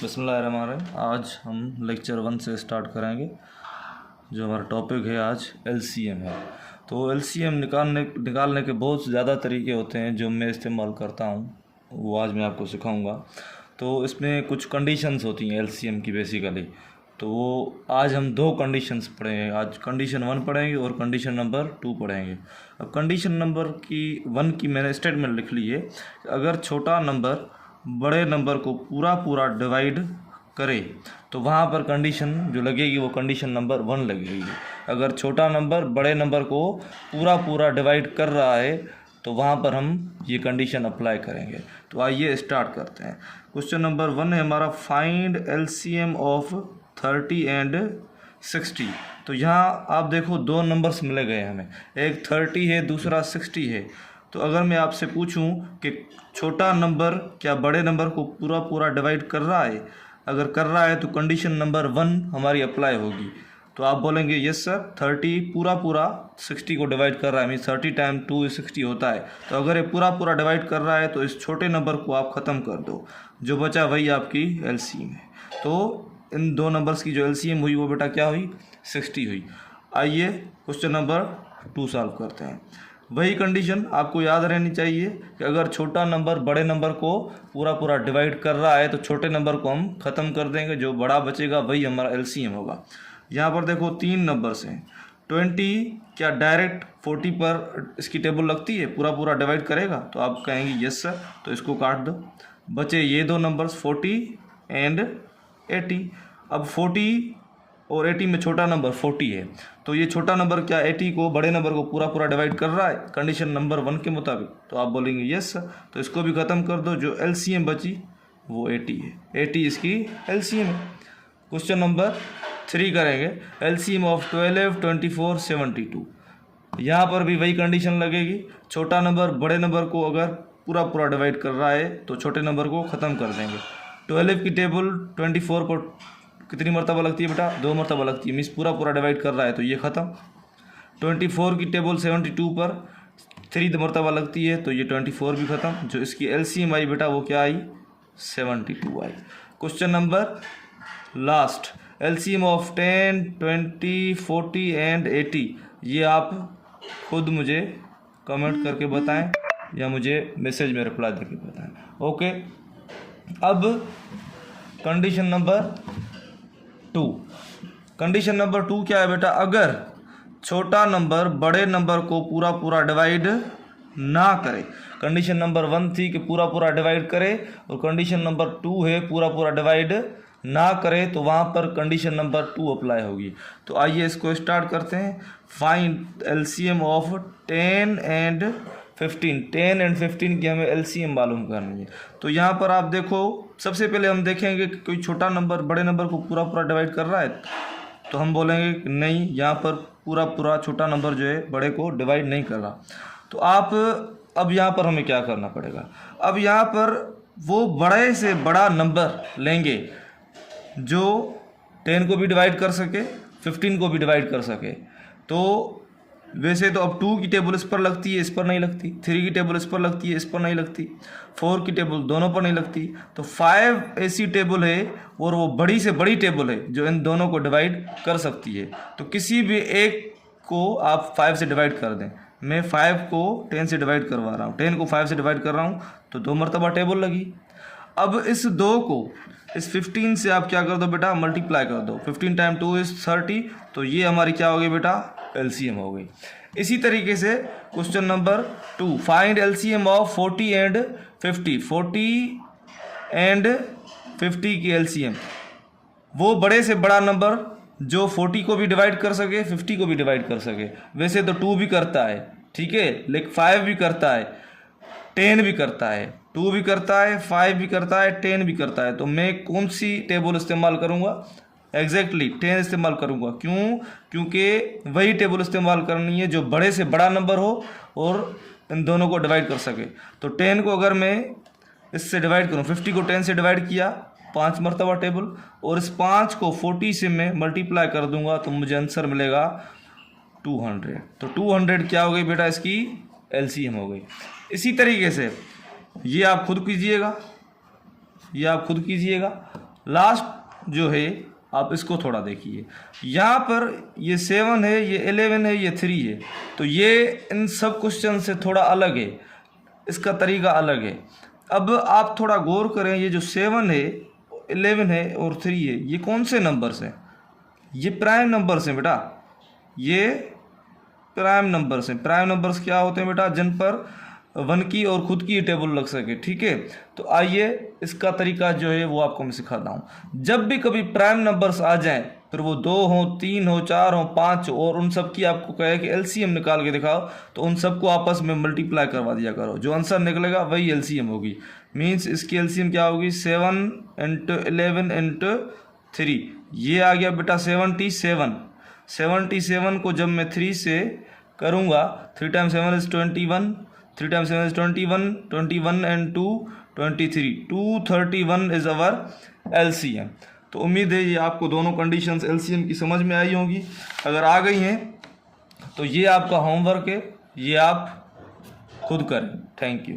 बिस्मिल्लाहिर्रहमानिर्रहीम। आज हम लेक्चर 1 से स्टार्ट करेंगे। जो हमारा टॉपिक है आज एलसीएम है। तो एलसीएम निकालने के बहुत ज़्यादा तरीके होते हैं जो मैं इस्तेमाल करता हूँ, वो आज मैं आपको सिखाऊंगा। तो इसमें कुछ कंडीशंस होती हैं एलसीएम की बेसिकली। तो वो आज हम दो कंडीशंस पढ़ेंगे। आज कंडीशन 1 पढ़ेंगे और कंडीशन नंबर 2 पढ़ेंगे। अब कंडीशन नंबर 1 की मैंने स्टेटमेंट लिख ली है। अगर छोटा नंबर बड़े नंबर को पूरा डिवाइड करे तो वहाँ पर कंडीशन जो लगेगी वो कंडीशन नंबर 1 लगेगी। अगर छोटा नंबर बड़े नंबर को पूरा डिवाइड कर रहा है तो वहाँ पर हम ये कंडीशन अप्लाई करेंगे। तो आइए स्टार्ट करते हैं। क्वेश्चन नंबर 1 है हमारा, फाइंड एलसीएम ऑफ 30 एंड 60। तो यहाँ आप देखो दो नंबर्स मिले गए हमें, एक 30 है दूसरा 60 है। तो अगर मैं आपसे पूछूं कि छोटा नंबर क्या बड़े नंबर को पूरा डिवाइड कर रहा है, अगर कर रहा है तो कंडीशन नंबर 1 हमारी अप्लाई होगी। तो आप बोलेंगे यस सर, 30 पूरा 60 को डिवाइड कर रहा है, मीन्स 30 टाइम 2 is 60 होता है। तो अगर ये पूरा डिवाइड कर रहा है तो इस छोटे नंबर को आप ख़त्म कर दो, जो बचा वही आपकी एलसीएम है। तो इन दो नंबर्स की जो एलसीएम हुई वो बेटा क्या हुई, 60 हुई। आइए क्वेश्चन नंबर 2 सॉल्व करते हैं। वही कंडीशन आपको याद रहनी चाहिए कि अगर छोटा नंबर बड़े नंबर को पूरा डिवाइड कर रहा है तो छोटे नंबर को हम ख़त्म कर देंगे, जो बड़ा बचेगा वही हमारा एलसीएम होगा। यहाँ पर देखो 3 नंबर्स हैं। 20 क्या डायरेक्ट 40 पर इसकी टेबल लगती है, पूरा डिवाइड करेगा? तो आप कहेंगे यस सर, तो इसको काट दो। बचे ये दो नंबर्स 40 एंड 80। अब 40 और 80 में छोटा नंबर 40 है, तो ये छोटा नंबर क्या 80 को बड़े नंबर को पूरा डिवाइड कर रहा है कंडीशन नंबर 1 के मुताबिक? तो आप बोलेंगे यस सर, तो इसको भी ख़त्म कर दो। जो एलसीएम बची वो 80 है, 80 इसकी एलसीएम है। क्वेश्चन नंबर 3 करेंगे, एलसीएम ऑफ 12, 24, 72। यहाँ पर भी वही कंडीशन लगेगी। छोटा नंबर बड़े नंबर को अगर पूरा डिवाइड कर रहा है तो छोटे नंबर को ख़त्म कर देंगे। 12 की टेबल 24 पर कितनी मरतबा लगती है बेटा, 2 मरतबा लगती है, मीन्स पूरा डिवाइड कर रहा है तो ये ख़त्म। 24 की टेबल 72 पर 3 मरतबा लगती है तो ये 24 भी ख़त्म। जो इसकी एलसीएम आई बेटा वो क्या आई, 72 आई। Question number last, LCM of 10, 20, 40 and 80। ये आप खुद मुझे कमेंट करके बताएं या मुझे मैसेज में रिप्लाई देके बताएं। ओके, अब कंडीशन नंबर 2। कंडीशन नंबर 2 क्या है बेटा, अगर छोटा नंबर बड़े नंबर को पूरा डिवाइड ना करे। कंडीशन नंबर 1 थी कि पूरा डिवाइड करे, और कंडीशन नंबर 2 है पूरा डिवाइड ना करे, तो वहाँ पर कंडीशन नंबर 2 अप्लाई होगी। तो आइए इसको स्टार्ट करते हैं। Find LCM of 10 and 15। 10 and 15 की हमें एलसीएम मालूम करनी है। तो यहाँ पर आप देखो, सबसे पहले हम देखेंगे कि कोई छोटा नंबर बड़े नंबर को पूरा डिवाइड कर रहा है, तो हम बोलेंगे कि नहीं, यहाँ पर पूरा छोटा नंबर जो है बड़े को डिवाइड नहीं कर रहा। तो आप अब यहाँ पर हमें क्या करना पड़ेगा, अब यहाँ पर वो बड़े से बड़ा नंबर लेंगे जो 10 को भी डिवाइड कर सके, 15 को भी डिवाइड कर सके। तो वैसे तो अब 2 की टेबल इस पर लगती है, इस पर नहीं लगती। 3 की टेबल इस पर लगती है, इस पर नहीं लगती। 4 की टेबल दोनों पर नहीं लगती। तो 5 ऐसी टेबल है और वो बड़ी से बड़ी टेबल है जो इन दोनों को डिवाइड कर सकती है। तो किसी भी एक को आप 5 से डिवाइड कर दें। मैं 5 को 10 से डिवाइड करवा रहा हूँ, 10 को 5 से डिवाइड कर रहा हूँ, तो 2 मरतबा टेबल लगी। अब इस 2 को इस 15 से आप क्या कर दो बेटा, मल्टीप्लाई कर दो। 15 टाइम 2 is 30, तो ये हमारी क्या हो गई बेटा, एलसीएम हो गई। इसी तरीके से question number 2, find LCM of 40 and 50। 40 and 50 की एलसीएम, वो बड़े से बड़ा नंबर जो 40 को भी डिवाइड कर सके, 50 को भी डिवाइड कर सके। वैसे तो 2 भी करता है, ठीक है, लेकिन 5 भी करता है, 10 भी करता है, 2 भी करता है, 5 भी करता है, 10 भी करता है। तो मैं कौन सी टेबल इस्तेमाल करूँगा, एग्जैक्टली 10 इस्तेमाल करूँगा। क्यों? क्योंकि वही टेबल इस्तेमाल करनी है जो बड़े से बड़ा नंबर हो और इन दोनों को डिवाइड कर सके। तो 10 को अगर मैं इससे डिवाइड करूँ, 50 को 10 से डिवाइड किया, 5 मरतबा टेबल, और इस 5 को 40 से मैं मल्टीप्लाई कर दूंगा तो मुझे आंसर मिलेगा 200। तो 200 क्या हो गई बेटा, इसकी एलसीएम हो गई। इसी तरीके से ये आप खुद कीजिएगा, ये आप खुद कीजिएगा। लास्ट जो है आप इसको थोड़ा देखिए, यहाँ पर ये 7 है, ये 11 है, ये 3 है, तो ये इन सब क्वेश्चन से थोड़ा अलग है, इसका तरीका अलग है। अब आप थोड़ा गौर करें, ये जो 7 है, 11 है और 3 है, ये कौन से नंबर्स हैं? ये प्राइम नंबर्स हैं बेटा, ये प्राइम नंबर्स हैं। प्राइम नंबर्स क्या होते हैं बेटा? जिन पर 1 की और खुद की टेबल लग सके, ठीक है। तो आइए इसका तरीका जो है वो आपको मैं सिखाता हूँ। जब भी कभी प्राइम नंबर्स आ जाएं, फिर वो 2 हो, 3 हो, 4 हो, 5 हो, और उन सब की आपको कहे कि एलसीएम निकाल के दिखाओ, तो उन सबको आपस में मल्टीप्लाई करवा दिया करो, जो आंसर निकलेगा वही एलसीएम होगी। मीन्स इसकी एलसीएम क्या होगी? 7 × 11 × 3, ये आ गया बेटा 77। 77 को जब मैं 3 से करूँगा, 3 × 7 = 21, 3 × 7 = 21, 21 and 2 23, 231 इज अवर एलसीएम। तो उम्मीद है ये आपको दोनों कंडीशंस एलसीएम की समझ में आई होंगी। अगर आ गई हैं तो ये आपका होमवर्क है, ये आप खुद करें। Thank you.